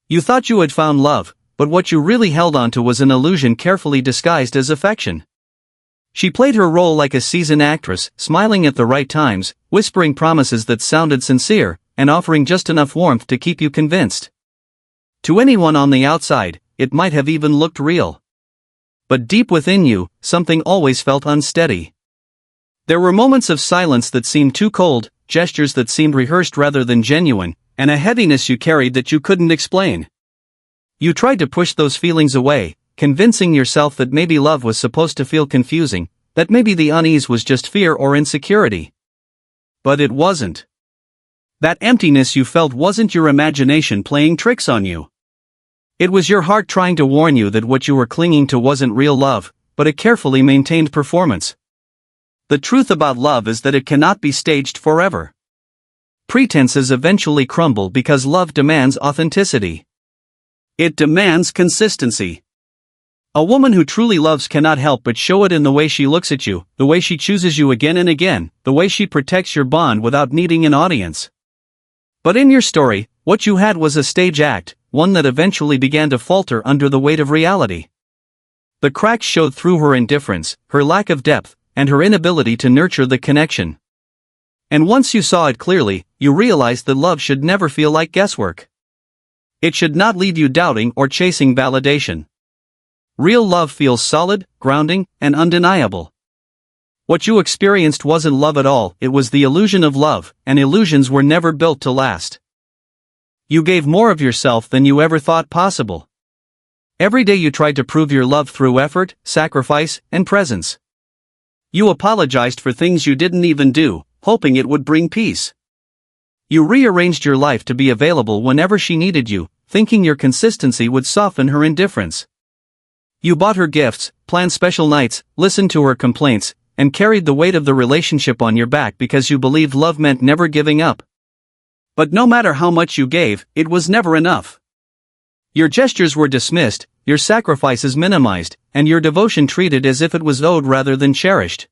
You thought you had found love, but what you really held onto was an illusion carefully disguised as affection. She played her role like a seasoned actress, smiling at the right times, whispering promises that sounded sincere, and offering just enough warmth to keep you convinced. To anyone on the outside, it might have even looked real. But deep within you, something always felt unsteady. There were moments of silence that seemed too cold, gestures that seemed rehearsed rather than genuine, and a heaviness you carried that you couldn't explain. You tried to push those feelings away, convincing yourself that maybe love was supposed to feel confusing, that maybe the unease was just fear or insecurity. But it wasn't. That emptiness you felt wasn't your imagination playing tricks on you. It was your heart trying to warn you that what you were clinging to wasn't real love, but a carefully maintained performance. The truth about love is that it cannot be staged forever. Pretenses eventually crumble because love demands authenticity. It demands consistency. A woman who truly loves cannot help but show it in the way she looks at you, the way she chooses you again and again, the way she protects your bond without needing an audience. But in your story, what you had was a stage act, one that eventually began to falter under the weight of reality. The cracks showed through her indifference, her lack of depth, and her inability to nurture the connection. And once you saw it clearly, you realized that love should never feel like guesswork. It should not leave you doubting or chasing validation. Real love feels solid, grounding, and undeniable. What you experienced wasn't love at all, it was the illusion of love, and illusions were never built to last. You gave more of yourself than you ever thought possible. Every day you tried to prove your love through effort, sacrifice, and presence. You apologized for things you didn't even do, hoping it would bring peace. You rearranged your life to be available whenever she needed you, thinking your consistency would soften her indifference. You bought her gifts, planned special nights, listened to her complaints, and carried the weight of the relationship on your back because you believed love meant never giving up. But no matter how much you gave, it was never enough. Your gestures were dismissed, your sacrifices minimized, and your devotion treated as if it was owed rather than cherished.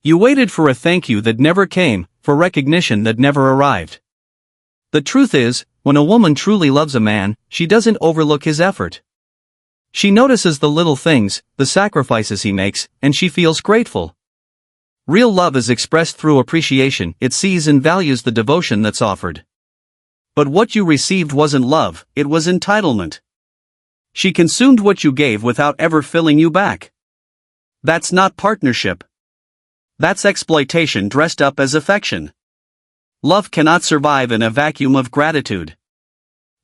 You waited for a thank you that never came, for recognition that never arrived. The truth is, when a woman truly loves a man, she doesn't overlook his effort. She notices the little things, the sacrifices he makes, and she feels grateful. Real love is expressed through appreciation, it sees and values the devotion that's offered. But what you received wasn't love, it was entitlement. She consumed what you gave without ever filling you back. That's not partnership. That's exploitation dressed up as affection. Love cannot survive in a vacuum of gratitude.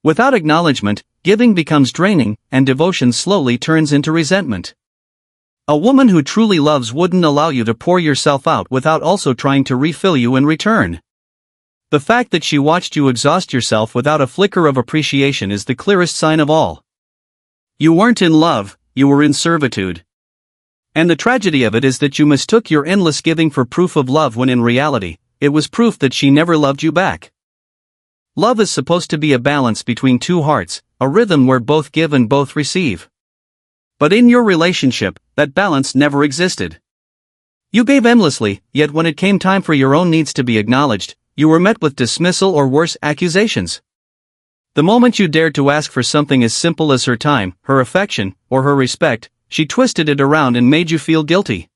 Without acknowledgement, giving becomes draining, and devotion slowly turns into resentment. A woman who truly loves wouldn't allow you to pour yourself out without also trying to refill you in return. The fact that she watched you exhaust yourself without a flicker of appreciation is the clearest sign of all. You weren't in love, you were in servitude. And the tragedy of it is that you mistook your endless giving for proof of love when in reality, it was proof that she never loved you back. Love is supposed to be a balance between two hearts, a rhythm where both give and both receive. But in your relationship, that balance never existed. You gave endlessly, yet when it came time for your own needs to be acknowledged, you were met with dismissal or worse, accusations. The moment you dared to ask for something as simple as her time, her affection, or her respect, she twisted it around and made you feel guilty.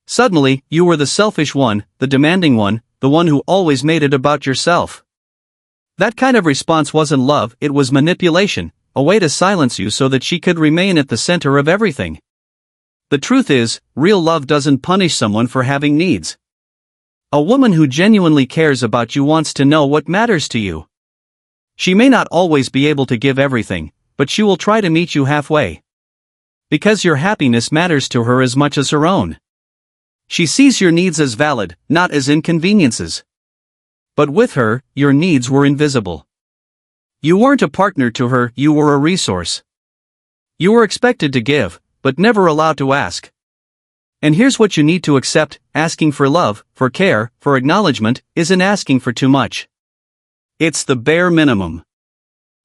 Suddenly, you were the selfish one, the demanding one, the one who always made it about yourself. That kind of response wasn't love, it was manipulation, a way to silence you so that she could remain at the center of everything. The truth is, real love doesn't punish someone for having needs. A woman who genuinely cares about you wants to know what matters to you. She may not always be able to give everything, but she will try to meet you halfway. Because your happiness matters to her as much as her own. She sees your needs as valid, not as inconveniences. But with her, your needs were invisible. You weren't a partner to her, you were a resource. You were expected to give, but never allowed to ask. And here's what you need to accept: asking for love, for care, for acknowledgement, isn't asking for too much. It's the bare minimum.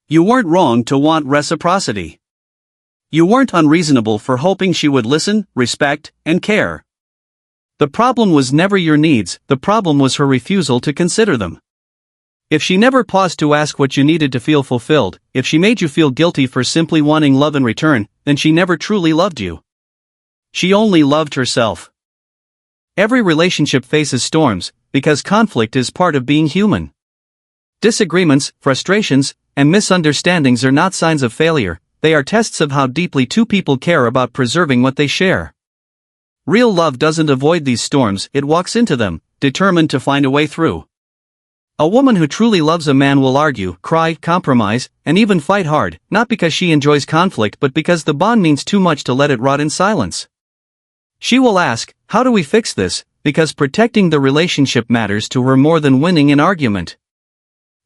You weren't wrong to want reciprocity. You weren't unreasonable for hoping she would listen, respect, and care. The problem was never your needs, the problem was her refusal to consider them. If she never paused to ask what you needed to feel fulfilled, if she made you feel guilty for simply wanting love in return, then she never truly loved you. She only loved herself. Every relationship faces storms, because conflict is part of being human. Disagreements, frustrations, and misunderstandings are not signs of failure, they are tests of how deeply two people care about preserving what they share. Real love doesn't avoid these storms, it walks into them, determined to find a way through. A woman who truly loves a man will argue, cry, compromise, and even fight hard, not because she enjoys conflict but because the bond means too much to let it rot in silence. She will ask, how do we fix this, because protecting the relationship matters to her more than winning an argument.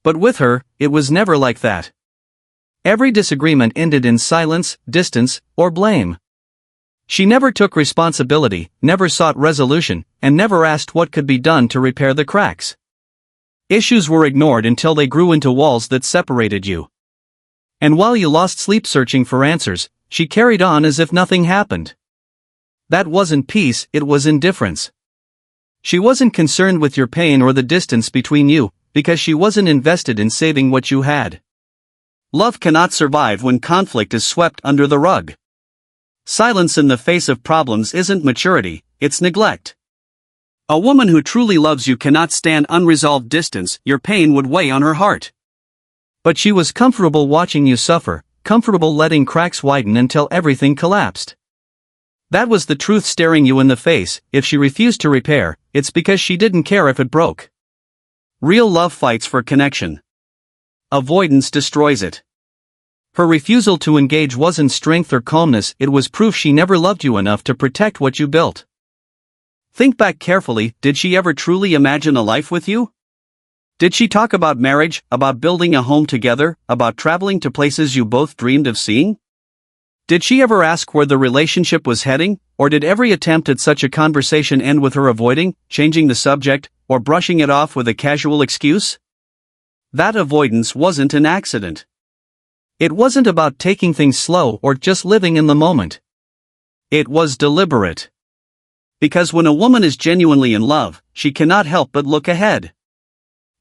But with her, it was never like that. Every disagreement ended in silence, distance, or blame. She never took responsibility, never sought resolution, and never asked what could be done to repair the cracks. Issues were ignored until they grew into walls that separated you. And while you lost sleep searching for answers, she carried on as if nothing happened. That wasn't peace, it was indifference. She wasn't concerned with your pain or the distance between you, because she wasn't invested in saving what you had. Love cannot survive when conflict is swept under the rug. Silence in the face of problems isn't maturity, it's neglect. A woman who truly loves you cannot stand unresolved distance, your pain would weigh on her heart. But she was comfortable watching you suffer, comfortable letting cracks widen until everything collapsed. That was the truth staring you in the face. If she refused to repair, it's because she didn't care if it broke. Real love fights for connection. Avoidance destroys it. Her refusal to engage wasn't strength or calmness, it was proof she never loved you enough to protect what you built. Think back carefully, did she ever truly imagine a life with you? Did she talk about marriage, about building a home together, about traveling to places you both dreamed of seeing? Did she ever ask where the relationship was heading, or did every attempt at such a conversation end with her avoiding, changing the subject, or brushing it off with a casual excuse? That avoidance wasn't an accident. It wasn't about taking things slow or just living in the moment. It was deliberate. Because when a woman is genuinely in love, she cannot help but look ahead.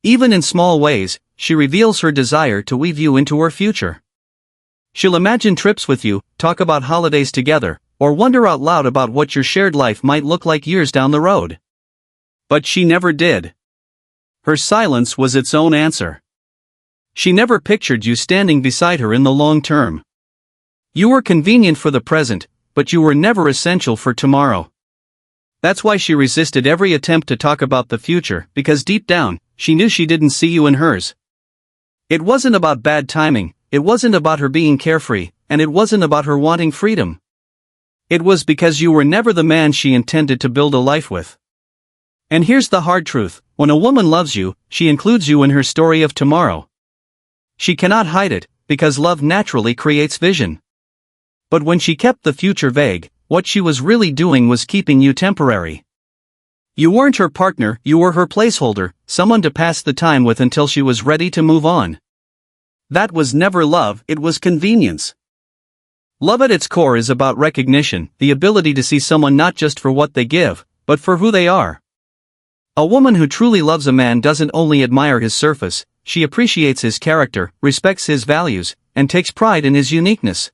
Even in small ways, she reveals her desire to weave you into her future. She'll imagine trips with you, talk about holidays together, or wonder out loud about what your shared life might look like years down the road. But she never did. Her silence was its own answer. She never pictured you standing beside her in the long term. You were convenient for the present, but you were never essential for tomorrow. That's why she resisted every attempt to talk about the future, because deep down, she knew she didn't see you in hers. It wasn't about bad timing, it wasn't about her being carefree, and it wasn't about her wanting freedom. It was because you were never the man she intended to build a life with. And here's the hard truth, when a woman loves you, she includes you in her story of tomorrow. She cannot hide it, because love naturally creates vision. But when she kept the future vague, what she was really doing was keeping you temporary. You weren't her partner, you were her placeholder, someone to pass the time with until she was ready to move on. That was never love, it was convenience. Love at its core is about recognition, the ability to see someone not just for what they give, but for who they are. A woman who truly loves a man doesn't only admire his surface, she appreciates his character, respects his values, and takes pride in his uniqueness.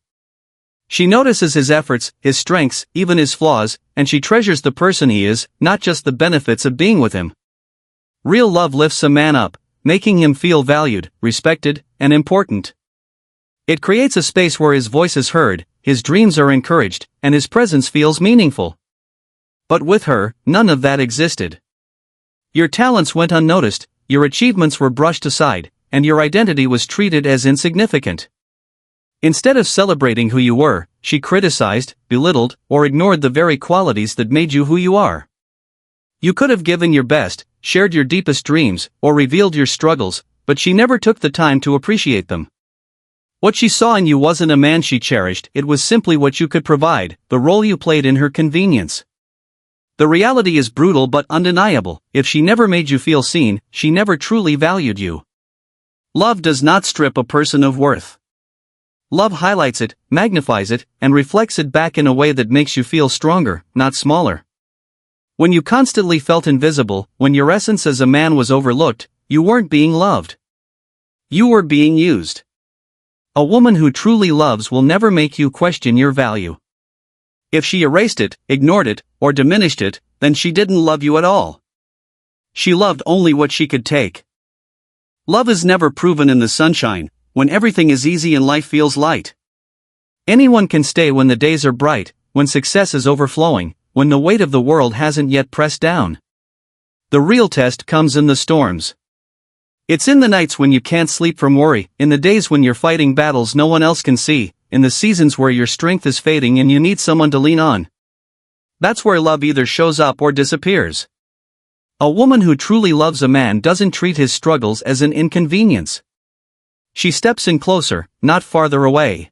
She notices his efforts, his strengths, even his flaws, and she treasures the person he is, not just the benefits of being with him. Real love lifts a man up, making him feel valued, respected, and important. It creates a space where his voice is heard, his dreams are encouraged, and his presence feels meaningful. But with her, none of that existed. Your talents went unnoticed, your achievements were brushed aside, and your identity was treated as insignificant. Instead of celebrating who you were, she criticized, belittled, or ignored the very qualities that made you who you are. You could have given your best, shared your deepest dreams, or revealed your struggles, but she never took the time to appreciate them. What she saw in you wasn't a man she cherished, it was simply what you could provide, the role you played in her convenience. The reality is brutal but undeniable, if she never made you feel seen, she never truly valued you. Love does not strip a person of worth. Love highlights it, magnifies it, and reflects it back in a way that makes you feel stronger, not smaller. When you constantly felt invisible, when your essence as a man was overlooked, you weren't being loved. You were being used. A woman who truly loves will never make you question your value. If she erased it, ignored it, or diminished it, then she didn't love you at all. She loved only what she could take. Love is never proven in the sunshine, when everything is easy and life feels light. Anyone can stay when the days are bright, when success is overflowing, when the weight of the world hasn't yet pressed down. The real test comes in the storms. It's in the nights when you can't sleep from worry, in the days when you're fighting battles no one else can see, in the seasons where your strength is fading and you need someone to lean on. That's where love either shows up or disappears. A woman who truly loves a man doesn't treat his struggles as an inconvenience. She steps in closer, not farther away.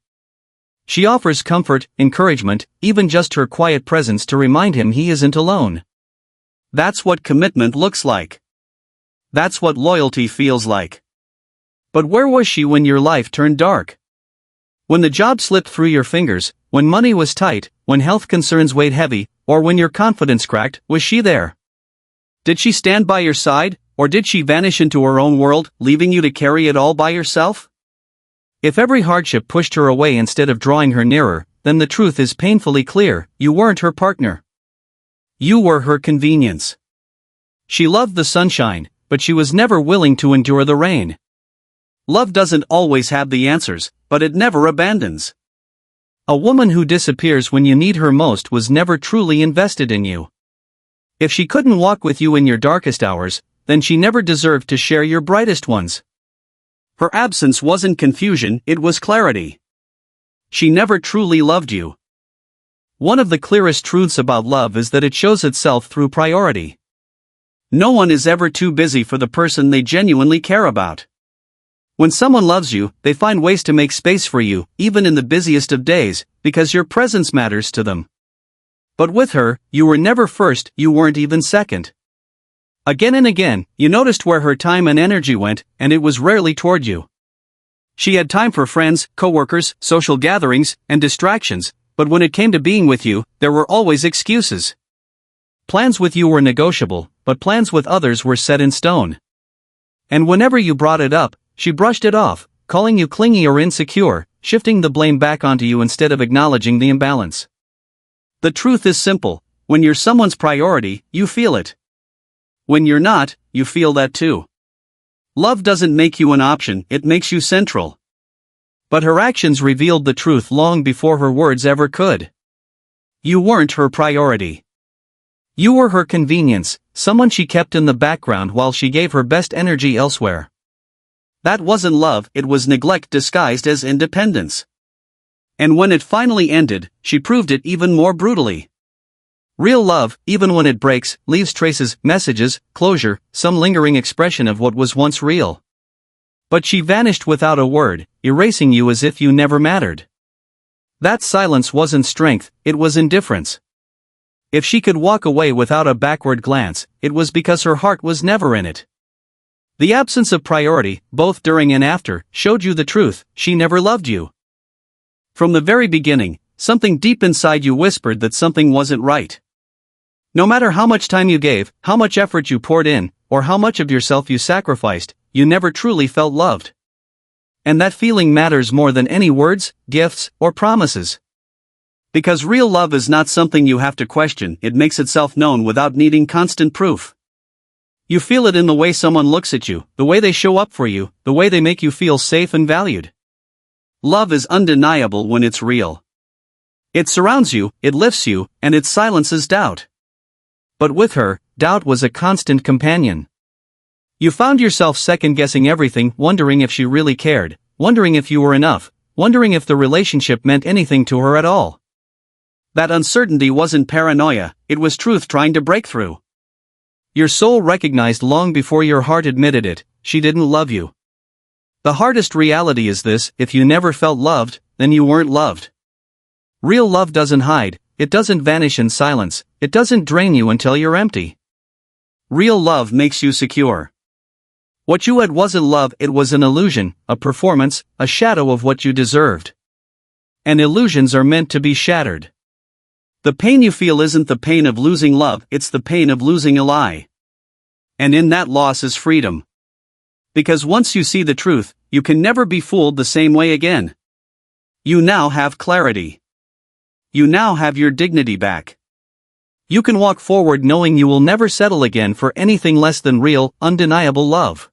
She offers comfort, encouragement, even just her quiet presence to remind him he isn't alone. That's what commitment looks like. That's what loyalty feels like. But where was she when your life turned dark? When the job slipped through your fingers, when money was tight, when health concerns weighed heavy, or when your confidence cracked, was she there? Did she stand by your side, or did she vanish into her own world, leaving you to carry it all by yourself? If every hardship pushed her away instead of drawing her nearer, then the truth is painfully clear: you weren't her partner. You were her convenience. She loved the sunshine, but she was never willing to endure the rain. Love doesn't always have the answers, but it never abandons. A woman who disappears when you need her most was never truly invested in you. If she couldn't walk with you in your darkest hours, then she never deserved to share your brightest ones. Her absence wasn't confusion, it was clarity. She never truly loved you. One of the clearest truths about love is that it shows itself through priority. No one is ever too busy for the person they genuinely care about. When someone loves you, they find ways to make space for you, even in the busiest of days, because your presence matters to them. But with her, you were never first, you weren't even second. Again and again, you noticed where her time and energy went, and it was rarely toward you. She had time for friends, coworkers, social gatherings, and distractions, but when it came to being with you, there were always excuses. Plans with you were negotiable, but plans with others were set in stone. And whenever you brought it up, she brushed it off, calling you clingy or insecure, shifting the blame back onto you instead of acknowledging the imbalance. The truth is simple: when you're someone's priority, you feel it. When you're not, you feel that too. Love doesn't make you an option, it makes you central. But her actions revealed the truth long before her words ever could. You weren't her priority. You were her convenience, someone she kept in the background while she gave her best energy elsewhere. That wasn't love, it was neglect disguised as independence. And when it finally ended, she proved it even more brutally. Real love, even when it breaks, leaves traces, messages, closure, some lingering expression of what was once real. But she vanished without a word, erasing you as if you never mattered. That silence wasn't strength, it was indifference. If she could walk away without a backward glance, it was because her heart was never in it. The absence of priority, both during and after, showed you the truth: she never loved you. From the very beginning, something deep inside you whispered that something wasn't right. No matter how much time you gave, how much effort you poured in, or how much of yourself you sacrificed, you never truly felt loved. And that feeling matters more than any words, gifts, or promises. Because real love is not something you have to question, it makes itself known without needing constant proof. You feel it in the way someone looks at you, the way they show up for you, the way they make you feel safe and valued. Love is undeniable when it's real. It surrounds you, it lifts you, and it silences doubt. But with her, doubt was a constant companion. You found yourself second-guessing everything, wondering if she really cared, wondering if you were enough, wondering if the relationship meant anything to her at all. That uncertainty wasn't paranoia, it was truth trying to break through. Your soul recognized long before your heart admitted it: she didn't love you. The hardest reality is this: if you never felt loved, then you weren't loved. Real love doesn't hide, it doesn't vanish in silence, it doesn't drain you until you're empty. Real love makes you secure. What you had wasn't love, it was an illusion, a performance, a shadow of what you deserved. And illusions are meant to be shattered. The pain you feel isn't the pain of losing love, it's the pain of losing a lie. And in that loss is freedom. Because once you see the truth, you can never be fooled the same way again. You now have clarity. You now have your dignity back. You can walk forward knowing you will never settle again for anything less than real, undeniable love.